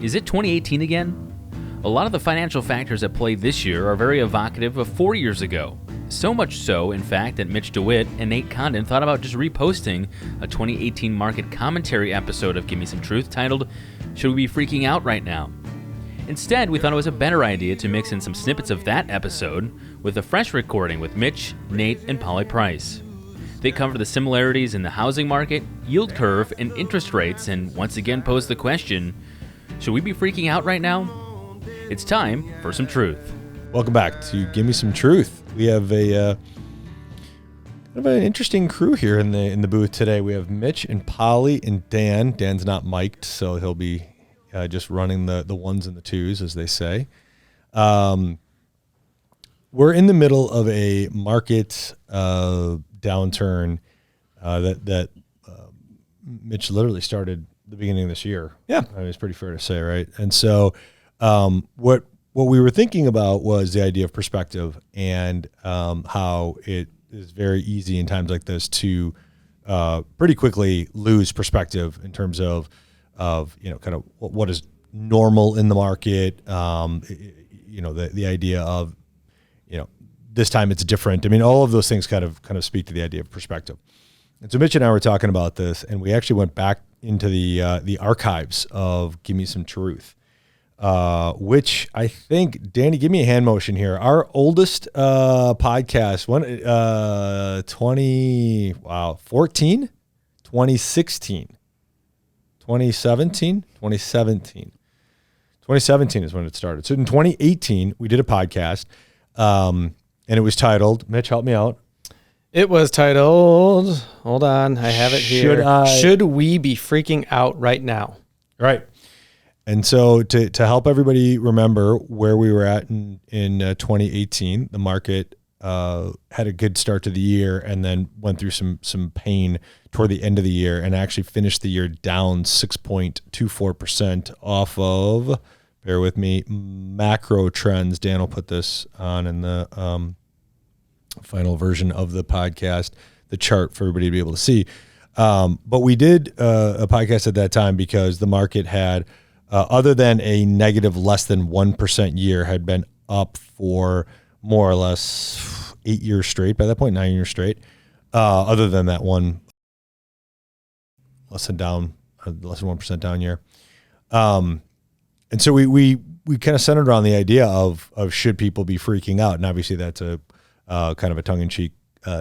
Is it 2018 again? A lot of the financial factors at play this year are very evocative of 4 years ago. So much so, in fact, that Mitch, DeWitt, and Nate Condon thought about just reposting a 2018 market commentary episode of Gimme Some Truth titled, Should We Be Freaking Out Right Now? Instead, we thought it was a better idea to mix in some snippets of that episode with a fresh recording with Mitch, Nate, and Polly Price. They cover the similarities in the housing market, yield curve, and interest rates, and once again pose the question, should we be freaking out right now? It's time for some truth. Welcome back to Give Me Some Truth. We have a kind of an interesting crew here in the booth today. We have Mitch and Polly and Dan. Dan's not mic'd, so he'll be just running the ones and the twos, as they say. We're in the middle of a market downturn that Mitch literally started the beginning of this year. Yeah. I mean, it's pretty fair to say, right? And so what we were thinking about was the idea of perspective and how it is very easy in times like this to pretty quickly lose perspective in terms of kind of what is normal in the market, the idea of, this time it's different. I mean, all of those things kind of speak to the idea of perspective. And so Mitch and I were talking about this, and we actually went back into the archives of Give Me Some Truth, which I think, Danny, give me a hand motion here. Our oldest podcast, 2016, 2017 is when it started. So in 2018, we did a podcast, and it was titled, Mitch, help me out. It was titled, hold on, I have it here. Should we be freaking out right now? Right. And so to help everybody remember where we were at in 2018, the market had a good start to the year and then went through some pain toward the end of the year and actually finished the year down 6.24% off of, bear with me, macro trends. Dan will put this on in the final version of the podcast, the chart for everybody to be able to see. But we did a podcast at that time because the market had, other than a negative less than 1% year, had been up for more or less 8 years straight. By that point, 9 years straight. Other than that one less than 1% down year. And so we kind of centered around the idea of should people be freaking out? And obviously that's a kind of a tongue-in-cheek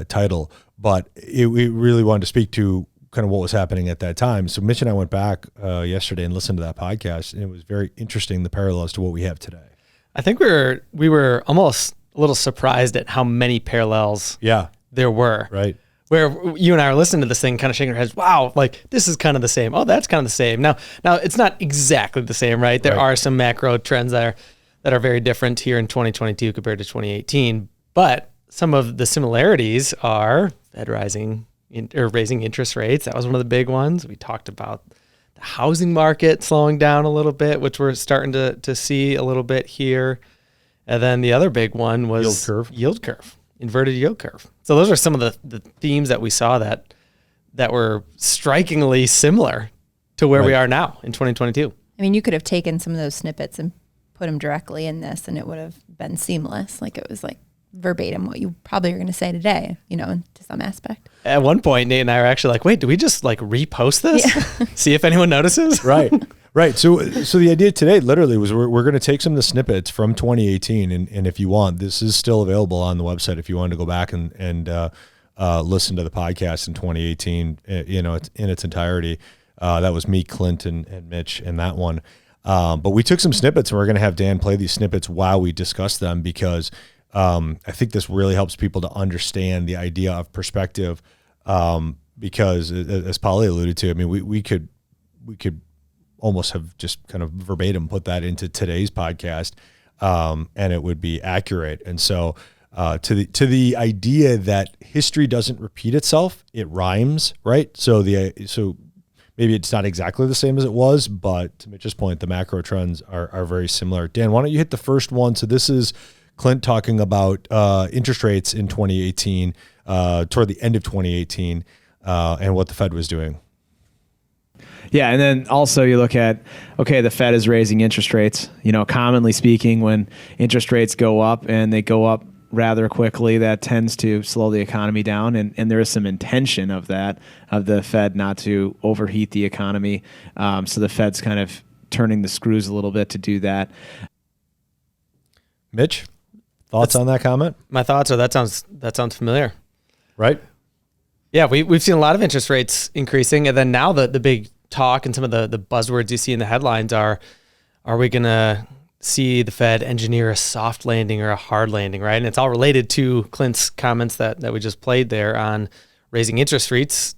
title, but we really wanted to speak to kind of what was happening at that time. So Mitch and I went back yesterday and listened to that podcast, and it was very interesting, the parallels to what we have today. I think we were almost a little surprised at how many parallels there were. Right. Where you and I are listening to this thing, kind of shaking our heads, wow, like this is kind of the same. Oh, that's kind of the same. Now it's not exactly the same, right? There are some macro trends that are very different here in 2022 compared to 2018, but some of the similarities are Fed raising interest rates. That was one of the big ones. We talked about the housing market slowing down a little bit, which we're starting to see a little bit here. And then the other big one was yield curve, inverted yield curve. So those are some of the themes that we saw that were strikingly similar to where we are now in 2022. I mean, you could have taken some of those snippets and put them directly in this, and it would have been seamless. Like it was like verbatim what you probably are going to say today, to some aspect. At one point, Nate and I were actually like, wait, do we just like repost this? Yeah. See if anyone notices? Right. So the idea today literally was we're going to take some of the snippets from 2018, and if you want, this is still available on the website if you want to go back and listen to the podcast in 2018, it's in its entirety. That was me, Clint, and Mitch in that one. But we took some snippets, and we're going to have Dan play these snippets while we discuss them because I think this really helps people to understand the idea of perspective, because as Polly alluded to, I mean, we could almost have just kind of verbatim put that into today's podcast, and it would be accurate. And so to the idea that history doesn't repeat itself, it rhymes, right? So maybe it's not exactly the same as it was, but to Mitch's point, the macro trends are very similar. Dan, why don't you hit the first one? So this is Clint talking about interest rates in 2018, toward the end of 2018, and what the Fed was doing. Yeah, and then also you look at, okay, the Fed is raising interest rates. Commonly speaking, when interest rates go up and they go up rather quickly, that tends to slow the economy down, and there is some intention of the Fed not to overheat the economy. So the Fed's kind of turning the screws a little bit to do that. Mitch, thoughts on that comment? My thoughts are that sounds familiar. Right? Yeah, we've seen a lot of interest rates increasing, and then now the big talk and some of the buzzwords you see in the headlines are we going to see the Fed engineer a soft landing or a hard landing, right? And it's all related to Clint's comments that we just played there on raising interest rates,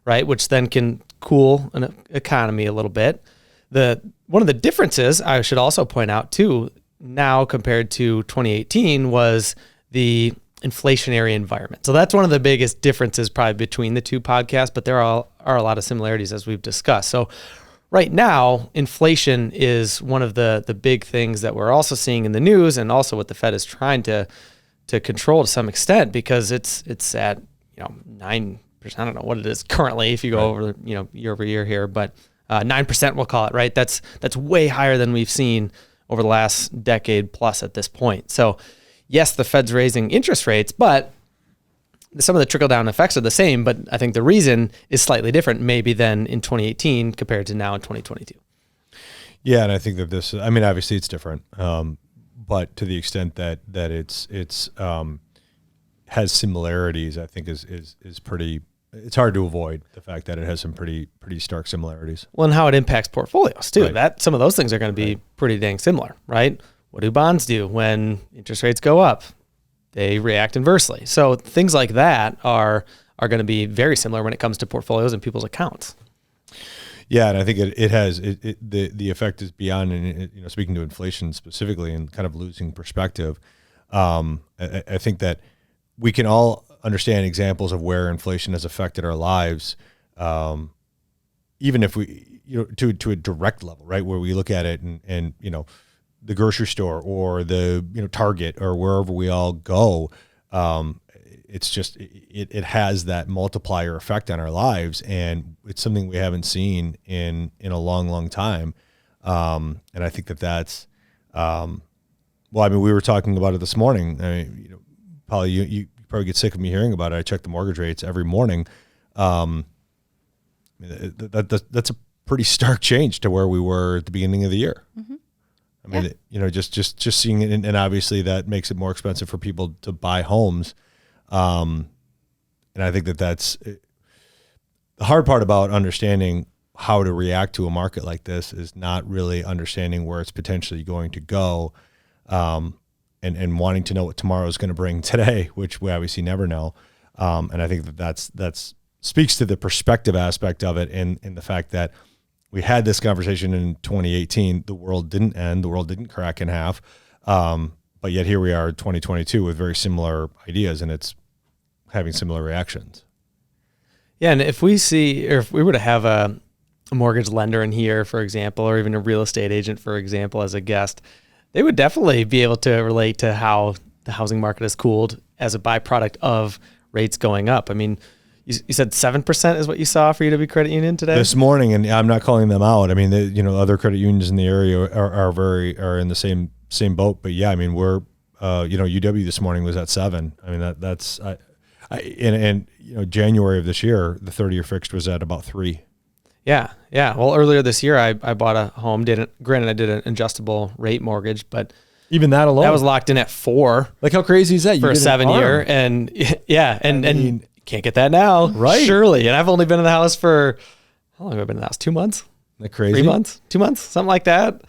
right, which then can cool an economy a little bit. One of the differences I should also point out too, now compared to 2018, was the inflationary environment. So that's one of the biggest differences probably between the two podcasts, but there are a lot of similarities as we've discussed. So right now, inflation is one of the big things that we're also seeing in the news, and also what the Fed is trying to control to some extent, because it's at 9%. I don't know what it is currently if you go over year over year here, but 9% we'll call it, right? That's way higher than we've seen over the last decade plus at this point. So yes, the Fed's raising interest rates, but some of the trickle-down effects are the same, but I think the reason is slightly different maybe than in 2018 compared to now in 2022. Yeah, and I think that obviously it's different, but to the extent that it's has similarities, I think is pretty. It's hard to avoid the fact that it has some pretty stark similarities. Well, and how it impacts portfolios too. Right. That some of those things are going to be pretty dang similar, right? What do bonds do when interest rates go up? They react inversely. So things like that are going to be very similar when it comes to portfolios and people's accounts. Yeah, and I think it has the effect is beyond. And speaking to inflation specifically and kind of losing perspective, I think that we can all understand examples of where inflation has affected our lives, even if we to a direct level, right, where we look at it and the grocery store or the Target or wherever we all go, it's just it has that multiplier effect on our lives, and it's something we haven't seen in a long time. And I think that's we were talking about it this morning. Polly, you probably get sick of me hearing about it. I check the mortgage rates every morning. That's a pretty stark change to where we were at the beginning of the year. Mm-hmm. Just seeing it, and obviously that makes it more expensive for people to buy homes. And I think that's the hard part about understanding how to react to a market like this is not really understanding where it's potentially going to go, and wanting to know what tomorrow is going to bring today, which we obviously never know. And I think that's speaks to the perspective aspect of it, and the fact that we had this conversation in 2018. The world didn't end. The world didn't crack in half. But yet here we are in 2022 with very similar ideas, and it's having similar reactions. Yeah, and if we were to have a mortgage lender in here, for example, or even a real estate agent, for example, as a guest, they would definitely be able to relate to how the housing market has cooled as a byproduct of rates going up. I mean, you said 7% is what you saw for UW Credit Union today? This morning, and I'm not calling them out. I mean, other credit unions in the area are in the same boat. But yeah, I mean, we're UW this morning was at 7. I mean, that's January of this year, the 30-year fixed was at about 3. Yeah. Well, earlier this year, I bought a home. Granted, I did an adjustable rate mortgage, but even that alone, that was locked in at 4. Like, how crazy is that? For a 7-year, and and can't get that now, right? Surely. And I've only been in the house for how long have I been in the house? 2 months? Isn't that crazy? 3 months? 2 months? Something like that.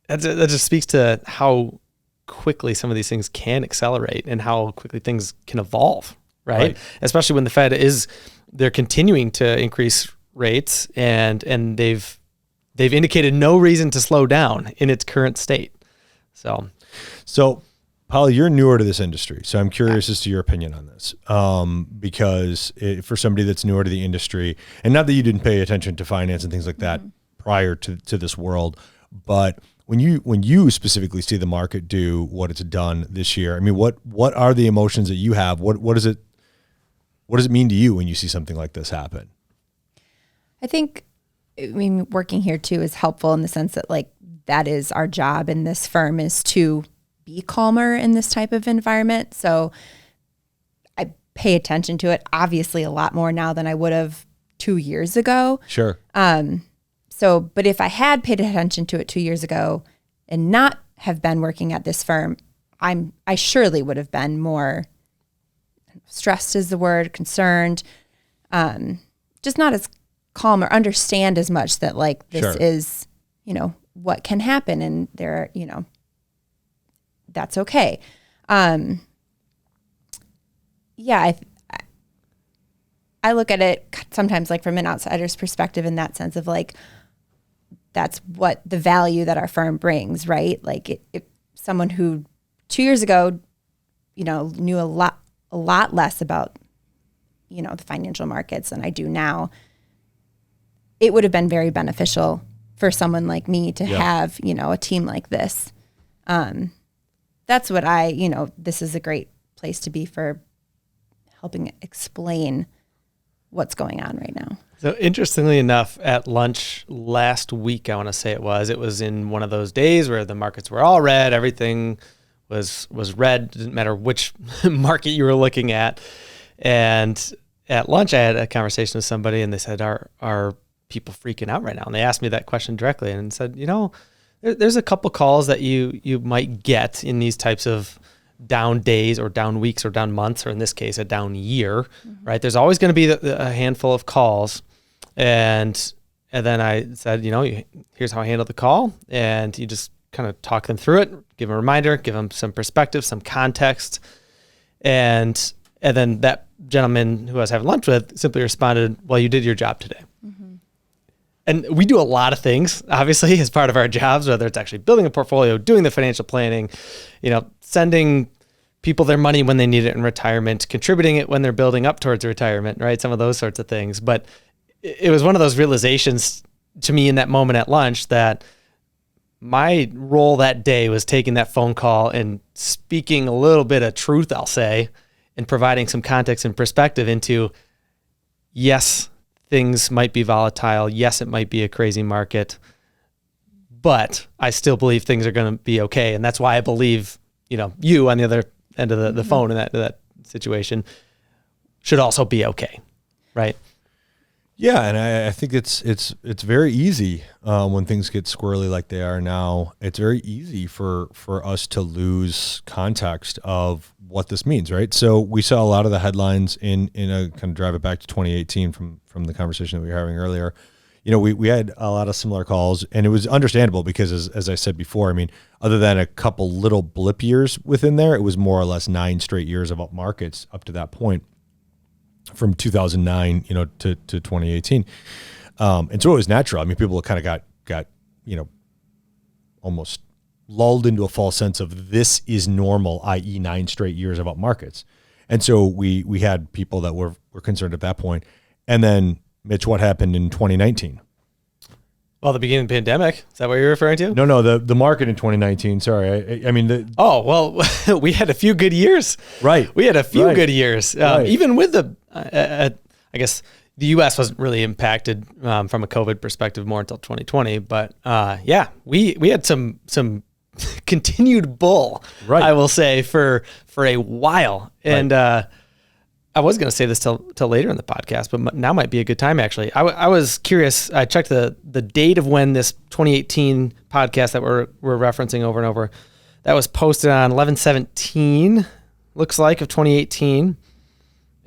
That just speaks to how quickly some of these things can accelerate and how quickly things can evolve, right? Especially when the Fed they're continuing to increase rates, and they've indicated no reason to slow down in its current state. So Polly, you're newer to this industry, so I'm curious as to your opinion on this. Because for somebody that's newer to the industry, and not that you didn't pay attention to finance and things like that prior to this world, but when you specifically see the market do what it's done this year, I mean, what are the emotions that you have? What does it mean to you when you see something like this happen? I think, I mean, working here too is helpful in the sense that like that is our job in this firm, is to be calmer in this type of environment. So I pay attention to it obviously a lot more now than I would have 2 years ago. Sure. But if I had paid attention to it 2 years ago and not have been working at this firm, I surely would have been more stressed is the word, concerned, just not as calm or understand as much that like this Sure. is, what can happen, and there, that's okay. Yeah, I look at it sometimes like from an outsider's perspective in that sense of like, that's what the value that our firm brings, right? Like it someone who 2 years ago, knew a lot less about, the financial markets than I do now, it would have been very beneficial for someone like me to have, a team like this. That's what this is a great place to be for helping explain what's going on right now. So interestingly enough, at lunch last week, I want to say it was in one of those days where the markets were all red, everything was red, didn't matter which market you were looking at. And at lunch, I had a conversation with somebody, and they said, are people freaking out right now? And they asked me that question directly and said, there's a couple calls that you might get in these types of down days or down weeks or down months, or in this case, a down year, right? There's always going to be a handful of calls. And then I said, here's how I handle the call. And you just kind of talk them through it, give them a reminder, give them some perspective, some context. And then that gentleman who I was having lunch with simply responded, well, you did your job today. And we do a lot of things, obviously, as part of our jobs, whether it's actually building a portfolio, doing the financial planning, sending people their money when they need it in retirement, contributing it when they're building up towards retirement, right? Some of those sorts of things. But it was one of those realizations to me in that moment at lunch that my role that day was taking that phone call and speaking a little bit of truth, I'll say, and providing some context and perspective into, yes, things might be volatile. Yes, it might be a crazy market, but I still believe things are going to be okay. And that's why I believe, you on the other end of the phone in that situation should also be okay. Right. Yeah. And I think it's very easy when things get squirrely like they are now. It's very easy for us to lose context of what this means, right? So we saw a lot of the headlines in a kind of drive it back to 2018 from the conversation that we were having earlier. We had a lot of similar calls, and it was understandable because as I said before, I mean, other than a couple little blip years within there, it was more or less 9 straight years of up markets up to that point from 2009, to 2018. And so it was natural. I mean, people kind of got almost lulled into a false sense of this is normal, i.e. 9 straight years of up markets. And so we had people that were concerned at that point. And then, Mitch, what happened in 2019? Well, the beginning of the pandemic. Is that what you're referring to? No, the market in 2019. Sorry. I mean, we had a few good years. Right. We had a few good years. Right. Even with I guess the U.S. wasn't really impacted from a COVID perspective more until 2020. But we had some continued bull, right, I will say, for a while. And I was going to say this till later in the podcast, but now might be a good time, actually. I was curious. I checked the date of when this 2018 podcast that we're referencing over and over, that was posted on 11/17, looks like, of 2018.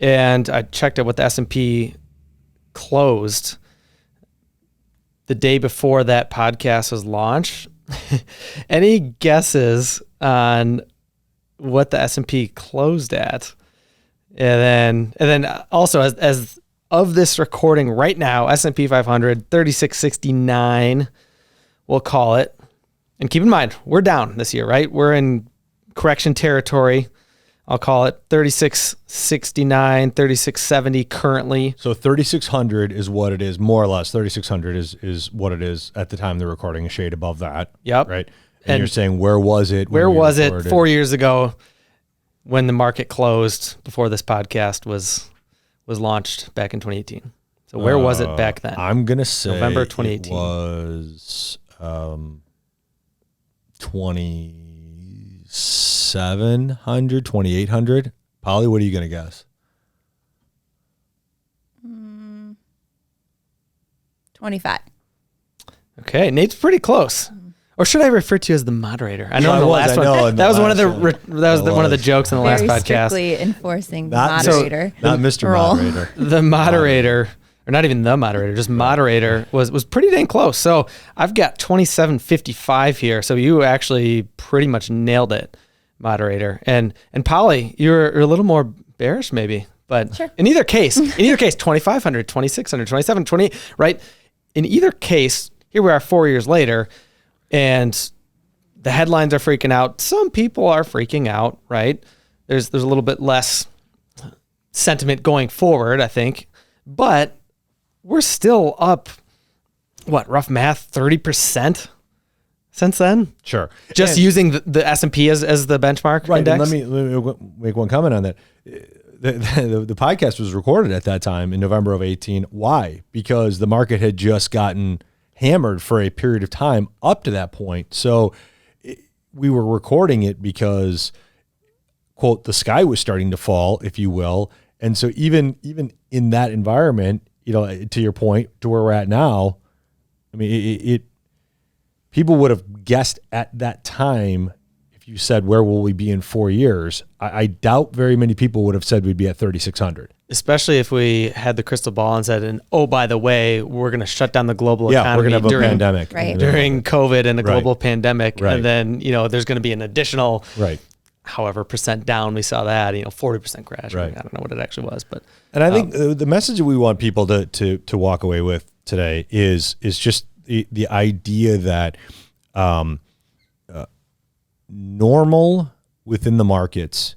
And I checked out what the S&P closed the day before that podcast was launched. Any guesses on what the S&P closed at? And then also as of this recording right now, S&P 500 3669, we'll call it. And keep in mind, we're down this year, right? We're in correction territory. I'll call it 3669, 3670 currently. So 3600 is what it is, more or less. 3600 is what it is at the time they're recording, a shade above that. Yep. Right. And you're saying, where was it? Where was it 4 years ago when the market closed before this podcast was launched back in 2018? So where was it back then? I'm going to say November 2018. It was 2,700, 2,800. Polly, what are you going to guess? 25. Okay, Nate's pretty close. Or should I refer to you as the moderator? I know in the last one. That was one of the one of the jokes in the last Very podcast. strictly enforcing the Not moderator. Not Mr. role. Moderator. The moderator, or not even the moderator, just moderator was pretty dang close. So I've got 27.55 here. So you actually pretty much nailed it, moderator. And Polly, you're a little more bearish maybe, but Sure. in either case, 2,500, 2,600, 27, 20, right? In either case, here we are 4 years later, and the headlines are freaking out. Some people are freaking out, right? There's a little bit less sentiment going forward, I think, but we're still up, rough math, 30% since then? Sure. Just using the S&P as the benchmark Right. index? And let me make one comment on that. The podcast was recorded at that time in November of 18. Why? Because the market had just gotten hammered for a period of time up to that point. So we were recording it because, quote, the sky was starting to fall, if you will. And so even in that environment, to your point, to where we're at now, I mean, people would have guessed at that time. If you said, where will we be in 4 years? I doubt very many people would have said we'd be at 3,600. Especially if we had the crystal ball and said, and oh, by the way, we're going to shut down the global economy we're going to have during, a pandemic. Right. during COVID and a global pandemic. Right. And then, there's going to be an additional, Right. however percent down. We saw that, 40% crash. Right. I don't know what it actually was, but. And I think the message that we want people to walk away with today is just the idea that normal within the markets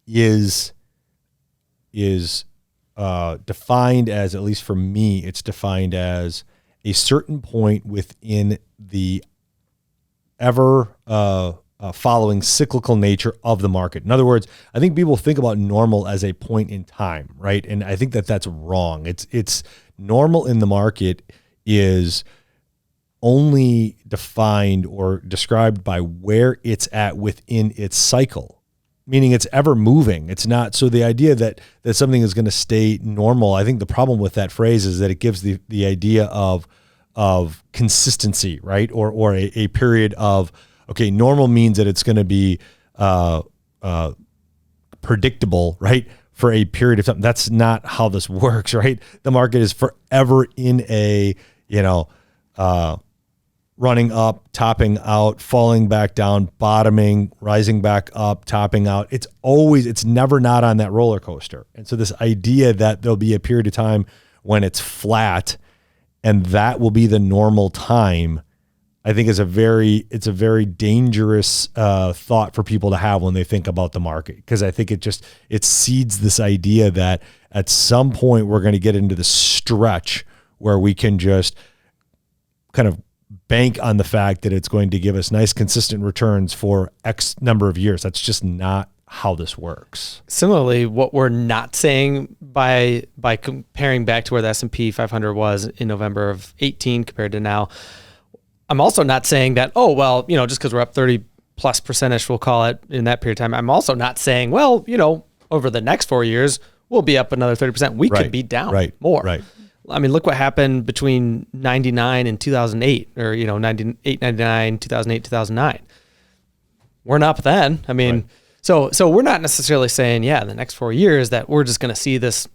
is defined as, at least for me, it's defined as a certain point within the ever following cyclical nature of the market. In other words, I think people think about normal as a point in time, right? And I think that that's wrong. It's normal in the market is only defined or described by where it's at within its cycle, meaning it's ever moving. It's not. So the idea that something is going to stay normal, I think the problem with that phrase is that it gives the idea of consistency, right? Or a period of, okay, normal means that it's going to be predictable, right? For a period of time. That's not how this works, right? The market is forever in a, running up, topping out, falling back down, bottoming, rising back up, topping out. It's never not on that roller coaster. And so this idea that there'll be a period of time when it's flat and that will be the normal time, I think it's a very dangerous thought for people to have when they think about the market, because I think it seeds this idea that at some point we're going to get into the stretch where we can just kind of bank on the fact that it's going to give us nice consistent returns for X number of years. That's just not how this works. Similarly, what we're not saying by comparing back to where the S&P 500 was in November of 18 compared to now, I'm also not saying that, just because we're up 30+%, we'll call it, in that period of time. I'm also not saying, over the next 4 years, we'll be up another 30%. We could be down more. Right. I mean, look what happened between 99 and 2008, or, 98, 99, 2008, 2009. We're not then. I mean, so we're not necessarily saying, in the next 4 years that we're just going to see this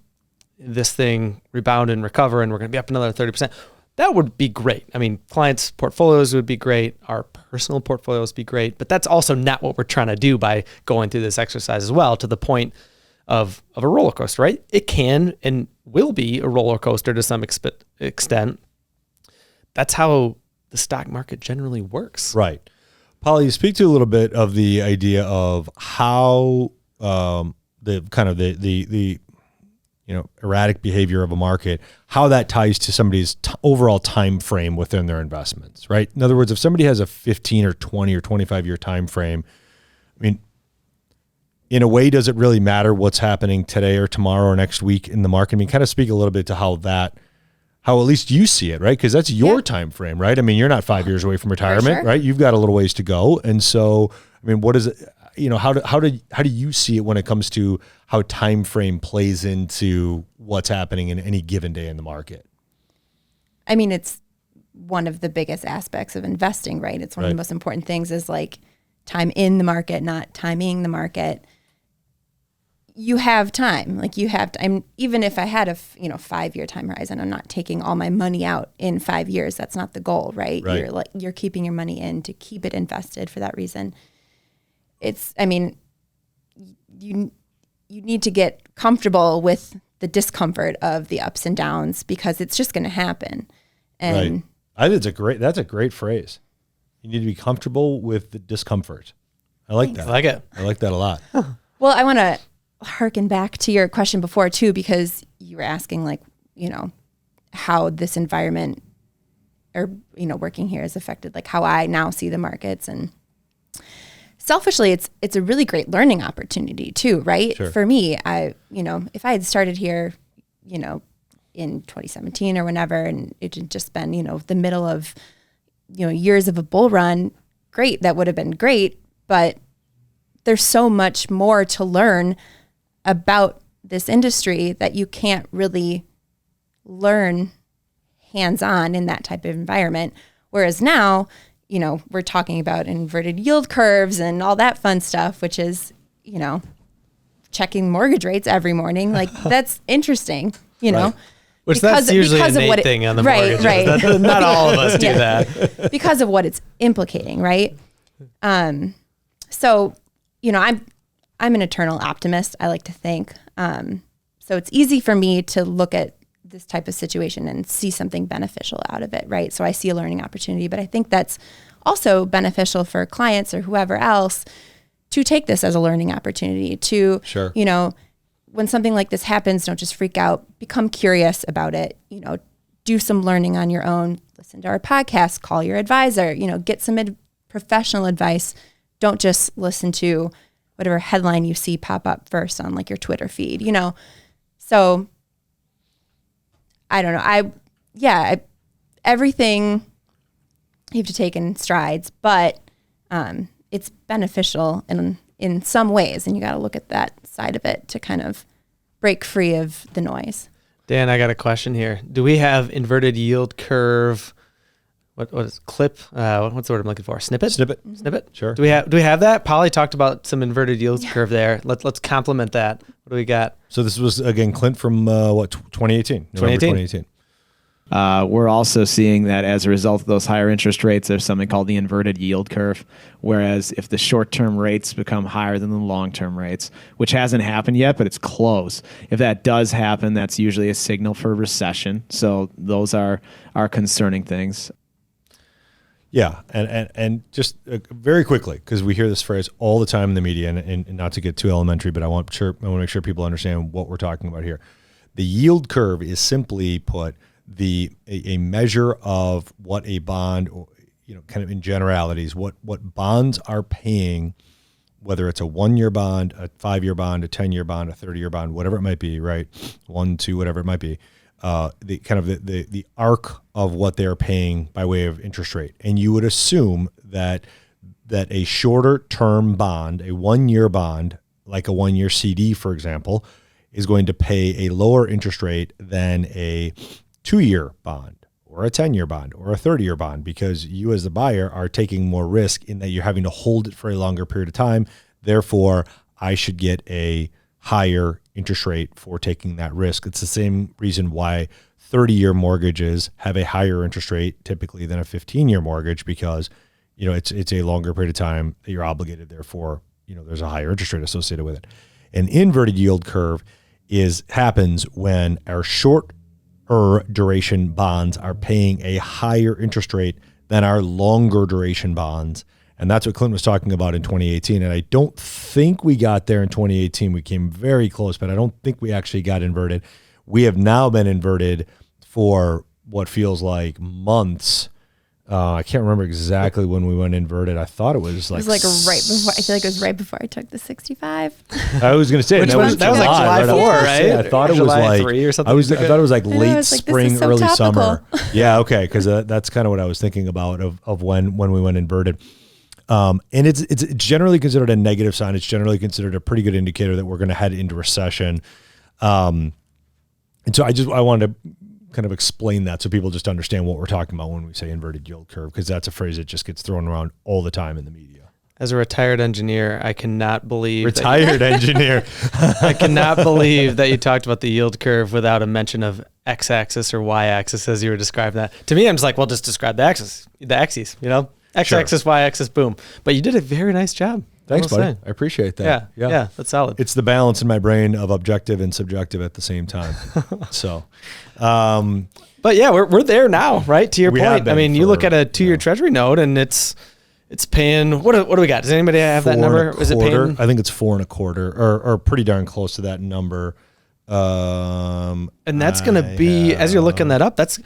thing rebound and recover and we're going to be up another 30%. That would be great. I mean, clients' portfolios would be great. Our personal portfolios would be great. But that's also not what we're trying to do by going through this exercise as well, to the point of a roller coaster, right? It can and will be a roller coaster to some extent. That's how the stock market generally works. Right. Polly, speak to a little bit of the idea of how the erratic behavior of a market, how that ties to somebody's overall time frame within their investments, right? In other words, if somebody has a 15 or 20 or 25 year time frame, I mean, in a way, does it really matter what's happening today or tomorrow or next week in the market? I mean, kind of speak a little bit to how that how at least you see it, right? Because that's your Yeah. time frame, right? I mean, you're not 5 years away from retirement, sure. right? You've got a little ways to go. And so, I mean, what is it, how do you see it when it comes to how time frame plays into what's happening in any given day in the market? I mean, it's one of the biggest aspects of investing, right? It's one of Right. the most important things is like time in the market, not timing the market. You have time, like you have time. Even if I had a 5-year time horizon, I'm not taking all my money out in 5 years. That's not the goal, right? Right. You're keeping your money in to keep it invested for that reason. I mean, you need to get comfortable with the discomfort of the ups and downs because it's just going to happen. And Right. I think that's a great phrase. You need to be comfortable with the discomfort. I like that. I like it. I like that a lot. well, I want to harken back to your question before too, because you were asking like, how this environment or, working here has affected like how I now see the markets. And selfishly, it's a really great learning opportunity too, right? Sure. For me, if I had started here, in 2017 or whenever, and it had just been, the middle of, years of a bull run, great, that would have been great. But there's so much more to learn about this industry that you can't really learn hands-on in that type of environment. Whereas now, we're talking about inverted yield curves and all that fun stuff, which is, checking mortgage rates every morning. Like that's interesting, Right. Which that's usually a of Nate what it- thing on the right, mortgages. right. Not all of us do Yeah. that. because of what it's implicating, right? So, I'm an eternal optimist, I like to think. So it's easy for me to look at this type of situation and see something beneficial out of it, right? So I see a learning opportunity, but I think that's also beneficial for clients or whoever else to take this as a learning opportunity to, Sure. When something like this happens, don't just freak out, become curious about it, do some learning on your own, listen to our podcast, call your advisor, get some professional advice. Don't just listen to whatever headline you see pop up first on like your Twitter feed, So I don't know. Everything you have to take in strides, but it's beneficial in some ways, and you got to look at that side of it to kind of break free of the noise. Dan, I got a question here. Do we have inverted yield curve? What is clip? What's the word I'm looking for? Snippet. Snippet. Sure. Do we have that? Polly talked about some inverted yield curve there. Let's complement that. What do we got? So this was again Clint from 2018. November 2018. We're also seeing that as a result of those higher interest rates, there's something called the inverted yield curve. Whereas if the short-term rates become higher than the long-term rates, which hasn't happened yet, but it's close. If that does happen, that's usually a signal for recession. So those are concerning things. Yeah, and just very quickly, because we hear this phrase all the time in the media, and not to get too elementary, but I want to make sure people understand what we're talking about here. The yield curve is simply put a measure of what a bond, or, kind of in generalities, what bonds are paying, whether it's a 1-year bond, a 5-year bond, a 10-year bond, a 30-year bond, whatever it might be, right? 1, 2, whatever it might be. The arc of what they're paying by way of interest rate. And you would assume that a shorter term bond, a 1-year bond, like a 1-year CD, for example, is going to pay a lower interest rate than a 2-year bond or a 10-year bond or a 30-year bond, because you as the buyer are taking more risk in that you're having to hold it for a longer period of time. Therefore, I should get a higher interest rate for taking that risk. It's the same reason why 30-year mortgages have a higher interest rate typically than a 15-year mortgage, because it's a longer period of time that you're obligated. Therefore, there's a higher interest rate associated with it. An inverted yield curve happens when our shorter duration bonds are paying a higher interest rate than our longer duration bonds. And that's what Clint was talking about in 2018. And I don't think we got there in 2018. We came very close, but I don't think we actually got inverted. We have now been inverted for what feels like months. I can't remember exactly when we went inverted. I thought it was like right before. I feel like it was right before I took the 65. I was going to say That was like July 4, right? I thought it was July like 3 or something. I thought it was like I know, I late was like, this spring, is so early topical. summer. Yeah, okay, because that's kind of what I was thinking about of when we went inverted. And it's generally considered a negative sign. It's generally considered a pretty good indicator that we're going to head into recession. And so I wanted to kind of explain that so people just understand what we're talking about when we say inverted yield curve, because that's a phrase that just gets thrown around all the time in the media. As a retired engineer, I cannot believe engineer. I cannot believe that you talked about the yield curve without a mention of x-axis or y-axis as you were describing that. To me, I'm just like, well, just describe the axis, the axes, x-axis, y-axis, boom. But you did a very nice job. Thanks, buddy. I appreciate that. Yeah, that's solid. It's the balance in my brain of objective and subjective at the same time. So, but yeah, we're there now, right? To your point. I mean, you look at a 2-year treasury note and it's paying, what do we got? Does anybody have that number? Is it paying? I think it's 4.25 or pretty darn close to that number. And that's going to be, as you're looking that up, that's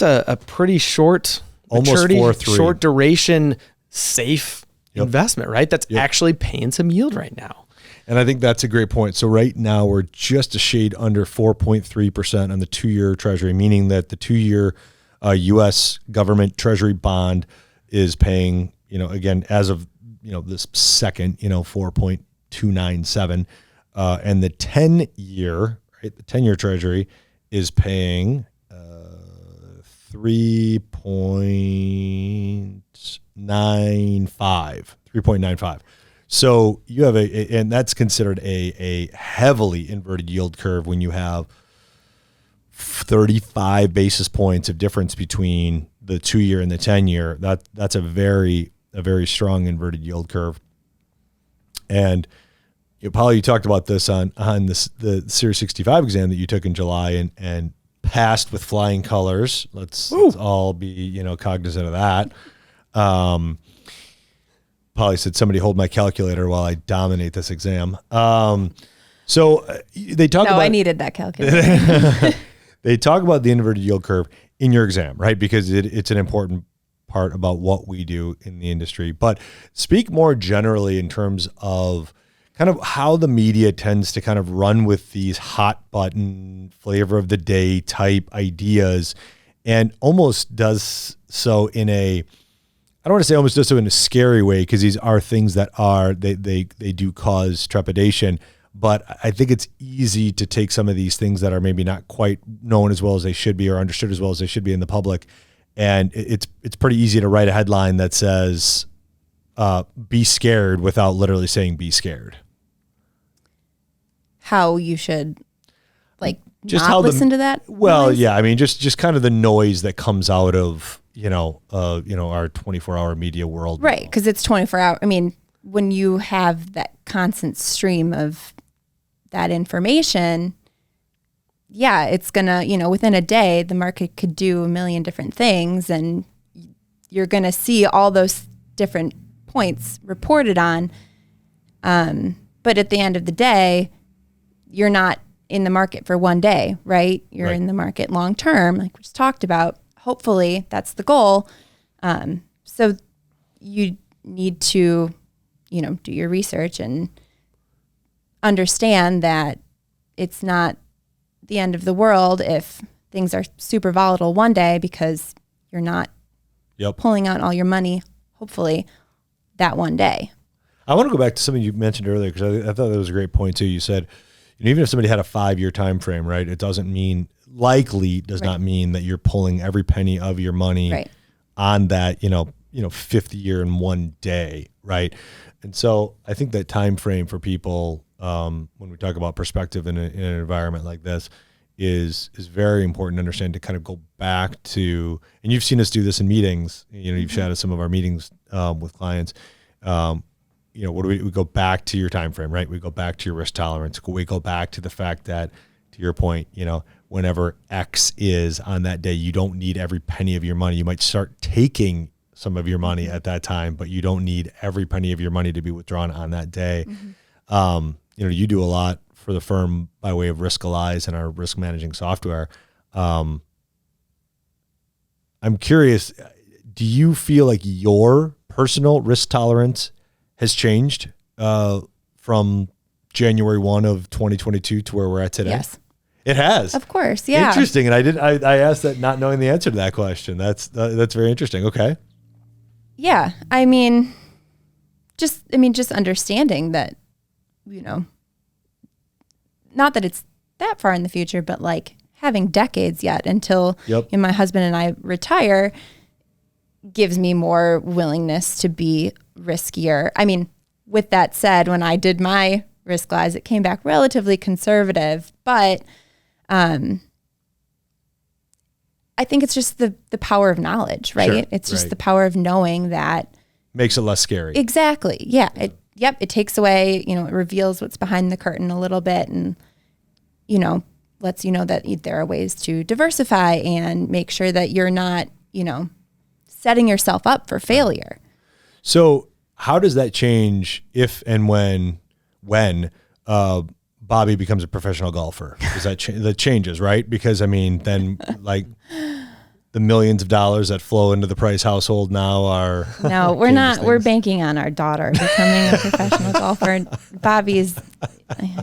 a pretty short almost maturity, 4.3. short duration, safe investment, right? That's actually paying some yield right now. And I think that's a great point. So right now we're just a shade under 4.3% on the 2-year treasury, meaning that the 2-year U.S. government treasury bond is paying, again, as of, this second, 4.297. And the 10-year, right, the 10-year treasury is paying 3.95. So you have and that's considered a heavily inverted yield curve when you have 35 basis points of difference between the 2-year and the 10-year. That's a very strong inverted yield curve. And Paul, you talked about this on the Series 65 exam that you took in July and passed with flying colors. Let's all be cognizant of that. Polly said, "Somebody hold my calculator while I dominate this exam." So they talk about. No, I needed that calculator. They talk about the inverted yield curve in your exam, right? Because it's an important part about what we do in the industry. But speak more generally in terms of kind of how the media tends to kind of run with these hot button flavor of the day type ideas, and almost does so in a, I don't want to say almost does so in a scary way, because these are things that they do cause trepidation. But I think it's easy to take some of these things that are maybe not quite known as well as they should be or understood as well as they should be in the public. And it's pretty easy to write a headline that says, be scared, without literally saying be scared. How you should Just not how listen to that? Well, noise? yeah, I mean, just kind of the noise that comes out of, our 24-hour media world. Right, because it's 24 hours. I mean, when you have that constant stream of that information, yeah, it's going to, within a day, the market could do a million different things, and you're going to see all those different points reported on. But at the end of the day, you're not in the market for one day, right? You're in the market long term, like we just talked about. Hopefully that's the goal. So you need to, do your research and understand that it's not the end of the world if things are super volatile one day, because you're not pulling out all your money, hopefully, that one day. I want to go back to something you mentioned earlier, because I thought that was a great point too. You said, even if somebody had a 5-year time frame, right, it doesn't mean, does not mean that you're pulling every penny of your money on that, 5th year in one day, right? And so I think that time frame for people, when we talk about perspective in an environment like this, is very important to understand, to kind of go back to, and you've seen us do this in meetings, you've shadowed some of our meetings with clients. What do we go back to your time frame, right? We go back to your risk tolerance. We go back to the fact that, to your point, whenever X is on that day, you don't need every penny of your money. You might start taking some of your money at that time, but you don't need every penny of your money to be withdrawn on that day. You do a lot for the firm by way of Riskalyze and our risk managing software. I'm curious, do you feel like your personal risk tolerance has changed from January 1 of 2022 to where we're at today? Yes. It has. Of course. Yeah. Interesting. And I asked that not knowing the answer to that question. That's very interesting. Okay. Yeah. Just understanding that, not that it's that far in the future, but like having decades yet until my husband and I retire gives me more willingness to be riskier. With that said, when I did my risk lives, it came back relatively conservative, but I think it's just the power of knowledge, right? Sure, it's just the power of knowing that. Makes it less scary. Exactly. Yeah. It takes away, it reveals what's behind the curtain a little bit and, lets you know that there are ways to diversify and make sure that you're not, setting yourself up for failure. So how does that change if and when Bobby becomes a professional golfer? Does that changes, right? Because then like the millions of dollars that flow into the Price household now are no, we're not. We're banking on our daughter becoming a professional golfer. Bobby's,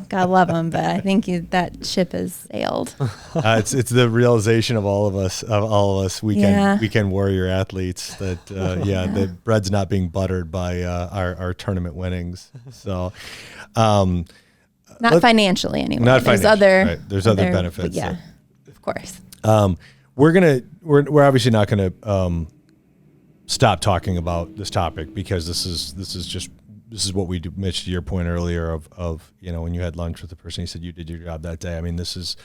God love him, but I think that ship has sailed. It's the realization of all of us weekend warrior athletes that the bread's not being buttered by our tournament winnings. So. Not financially anyway. Not financially. There's other benefits. Yeah, of course. We're obviously not gonna stop talking about this topic because this is what we do. Mitch, to your point earlier of when you had lunch with the person, you said you did your job that day. This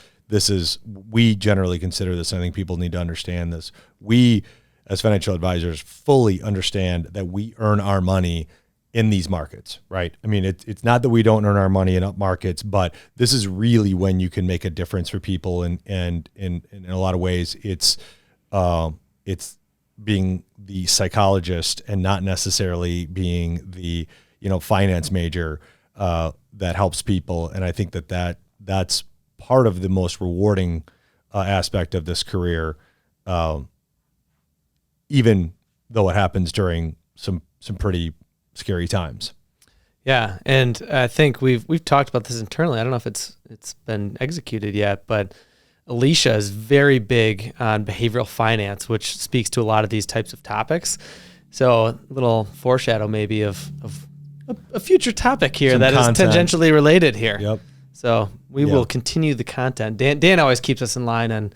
is we generally consider this. I think people need to understand this. We as financial advisors fully understand that we earn our money in these markets, right? It's not that we don't earn our money in up markets, but this is really when you can make a difference for people. And in a lot of ways, it's being the psychologist and not necessarily being the, finance major that helps people. And I think that's part of the most rewarding aspect of this career, even though it happens during some pretty scary times. Yeah, and I think we've talked about this internally. I don't know if it's been executed yet, but Alicia is very big on behavioral finance, which speaks to a lot of these types of topics. So a little foreshadow maybe of a future topic here Some that content. is tangentially related here. Yep. So we will continue the content. Dan always keeps us in line on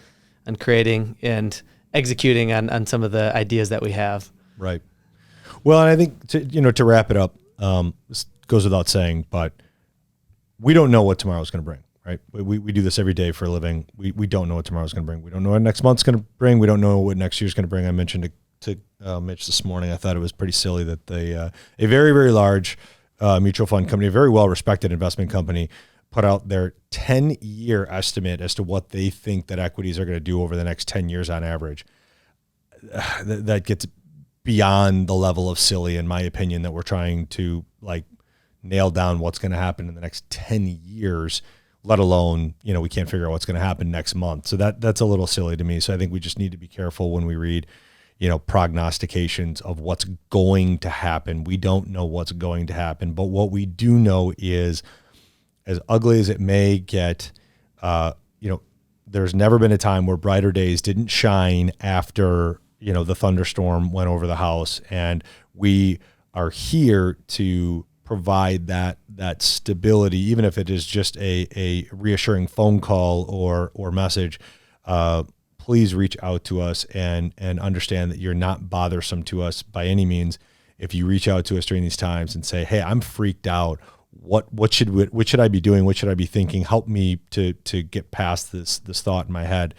creating and executing on some of the ideas that we have. Right. Well, and I think to wrap it up, this goes without saying, but we don't know what tomorrow's going to bring, right? We do this every day for a living. We don't know what tomorrow's going to bring. We don't know what next month's going to bring. We don't know what next year's going to bring. I mentioned to Mitch this morning, I thought it was pretty silly that a very, very large mutual fund company, a very well-respected investment company, put out their 10-year estimate as to what they think that equities are going to do over the next 10 years on average. That gets beyond the level of silly, in my opinion, that we're trying to nail down what's going to happen in the next 10 years, let alone, we can't figure out what's going to happen next month. So that's a little silly to me. So I think we just need to be careful when we read, prognostications of what's going to happen. We don't know what's going to happen, but what we do know is, as ugly as it may get, there's never been a time where brighter days didn't shine after the thunderstorm went over the house, and we are here to provide that stability, even if it is just a reassuring phone call or message. Please reach out to us and understand that you're not bothersome to us by any means. If you reach out to us during these times and say, "Hey, I'm freaked out. What should I be doing? What should I be thinking? Help me to get past this thought in my head."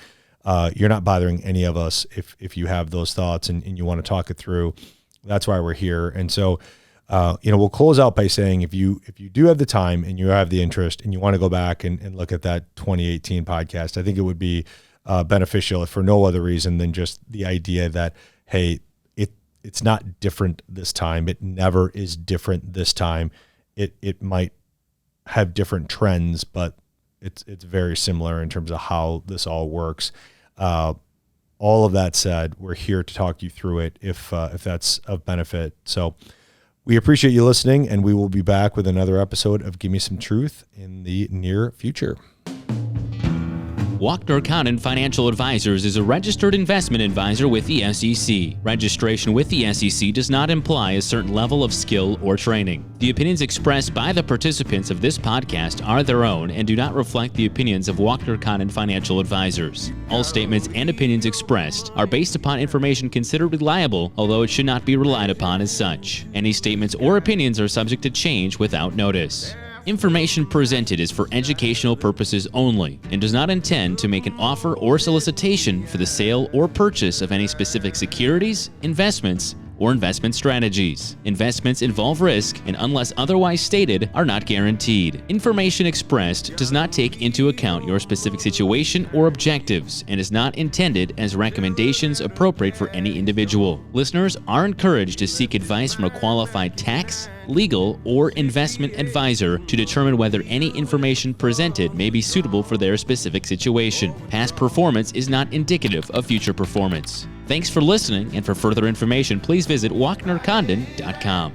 You're not bothering any of us if you have those thoughts and you want to talk it through. That's why we're here. And so, we'll close out by saying, if you do have the time and you have the interest and you want to go back and look at that 2018 podcast, I think it would be beneficial, if for no other reason than just the idea that, hey, it's not different this time. It never is different this time. It might have different trends, but it's very similar in terms of how this all works. all of that said, we're here to talk you through it if that's of benefit. So we appreciate you listening, and we will be back with another episode of Give Me Some Truth in the near future. Walkner Condon Financial Advisors is a registered investment advisor with the SEC. Registration with the SEC does not imply a certain level of skill or training. The opinions expressed by the participants of this podcast are their own and do not reflect the opinions of Walkner Condon Financial Advisors. All statements and opinions expressed are based upon information considered reliable, although it should not be relied upon as such. Any statements or opinions are subject to change without notice. Information presented is for educational purposes only and does not intend to make an offer or solicitation for the sale or purchase of any specific securities, investments, or investment strategies. Investments involve risk and, unless otherwise stated, are not guaranteed. Information expressed does not take into account your specific situation or objectives and is not intended as recommendations appropriate for any individual. Listeners are encouraged to seek advice from a qualified tax, legal, or investment advisor to determine whether any information presented may be suitable for their specific situation. Past performance is not indicative of future performance. Thanks for listening, and for further information, please visit walknercondon.com.